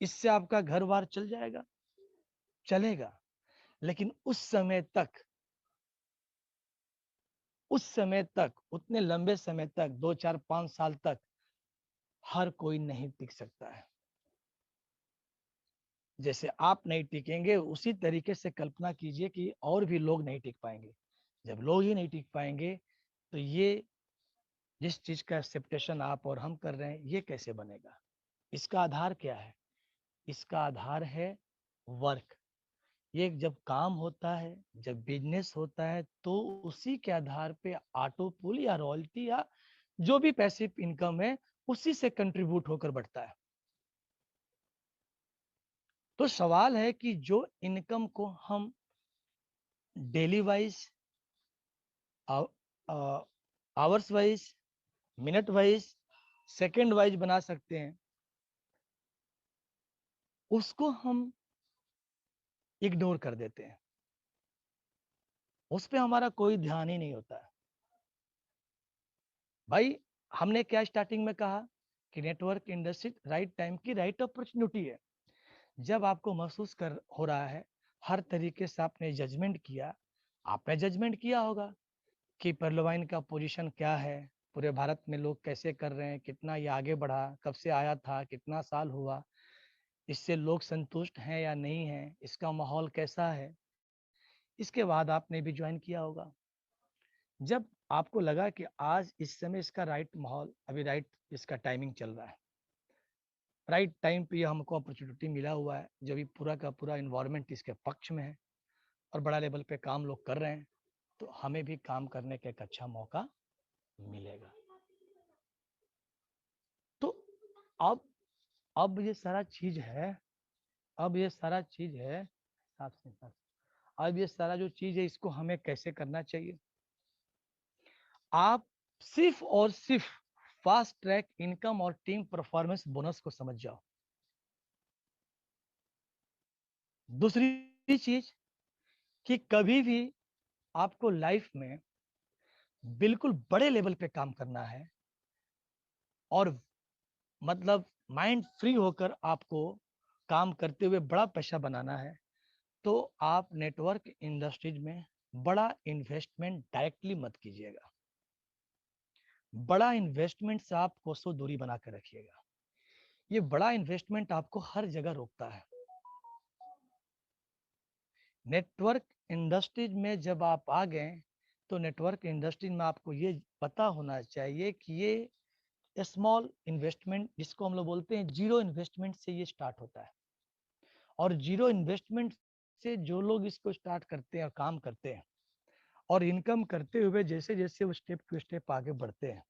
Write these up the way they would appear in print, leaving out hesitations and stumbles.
इससे आपका घर बार चल जाएगा, चलेगा। लेकिन उस समय तक उतने लंबे समय तक 2 4 5 साल तक हर कोई नहीं टिक सकता है। जैसे आप नहीं टिकेंगे उसी तरीके से कल्पना कीजिए कि और भी लोग नहीं टिक पाएंगे। जब लोग ही नहीं टिक पाएंगे तो ये जिस चीज का एक्सेप्टेशन आप और हम कर रहे हैं ये कैसे बनेगा? इसका आधार क्या है? इसका आधार है वर्क। ये जब काम होता है, जब बिजनेस होता है, तो उसी के आधार पे ऑटो पुल या रॉयल्टी या जो भी पैसिव इनकम है उसी से कंट्रीब्यूट होकर बढ़ता है। तो सवाल है कि जो इनकम को हम daily wise, hours wise, minute wise, second wise बना सकते हैं, उसको हम इग्नोर कर देते हैं। उस पर हमारा कोई ध्यान ही नहीं होता है। भाई हमने क्या स्टार्टिंग में कहा कि नेटवर्क इंडस्ट्री राइट टाइम की राइट अपॉर्चुनिटी है। जब आपको महसूस कर हो रहा है, हर तरीके से आपने जजमेंट किया, आपने जजमेंट किया होगा कि परलोवाइन का पोजीशन क्या है, पूरे भारत में लोग कैसे कर रहे हैं, कितना ये आगे बढ़ा, कब से आया था, कितना साल हुआ, इससे लोग संतुष्ट हैं या नहीं है, इसका माहौल कैसा है। इसके बाद आपने भी ज्वाइन किया होगा। जब आपको लगा कि आज इस समय इसका राइट माहौल, अभी राइट इसका टाइमिंग चल रहा है, राइट टाइम पे हमको अपॉर्चुनिटी मिला हुआ है, जब भी पूरा का पूरा इन्वायरमेंट इसके पक्ष में है और बड़ा लेवल पे काम लोग कर रहे हैं, तो हमें भी काम करने का एक अच्छा मौका मिलेगा। तो अब अब ये सारा चीज है, अब ये सारा चीज है साफ से साफ। अब ये सारा जो चीज है इसको हमें कैसे करना चाहिए? आप सिर्फ और सिर्फ फास्ट ट्रैक इनकम और टीम परफॉर्मेंस बोनस को समझ जाओ। दूसरी चीज कि कभी भी आपको लाइफ में बिल्कुल बड़े लेवल पे काम करना है और मतलब माइंड फ्री होकर आपको काम करते हुए बड़ा पैसा बनाना है, तो आप नेटवर्क इंडस्ट्रीज में बड़ा इन्वेस्टमेंट डायरेक्टली मत कीजिएगा। बड़ा इन्वेस्टमेंट से आप कोसों दूरी बना कर रखिएगा। ये बड़ा इन्वेस्टमेंट आपको हर जगह रोकता है। नेटवर्क इंडस्ट्रीज में जब आप आ गए तो नेटवर्क इंडस्ट्रीज में आपको ये पता होना चाहिए कि ये स्मॉल इन्वेस्टमेंट, जिसको हम लोग बोलते हैं जीरो इन्वेस्टमेंट, से ये स्टार्ट होता है। और जीरो इन्वेस्टमेंट से जो लोग इसको स्टार्ट करते हैं और काम करते हैं और इनकम करते हुए जैसे जैसे वो स्टेप टू स्टेप आगे बढ़ते हैं,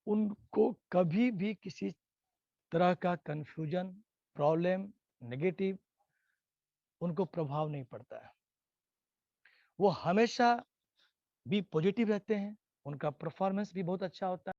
उनको कभी भी किसी तरह का कंफ्यूजन, प्रॉब्लम, नेगेटिव उनको प्रभाव नहीं पड़ता है। वो हमेशा भी पॉजिटिव रहते हैं, उनका परफॉर्मेंस भी बहुत अच्छा होता है।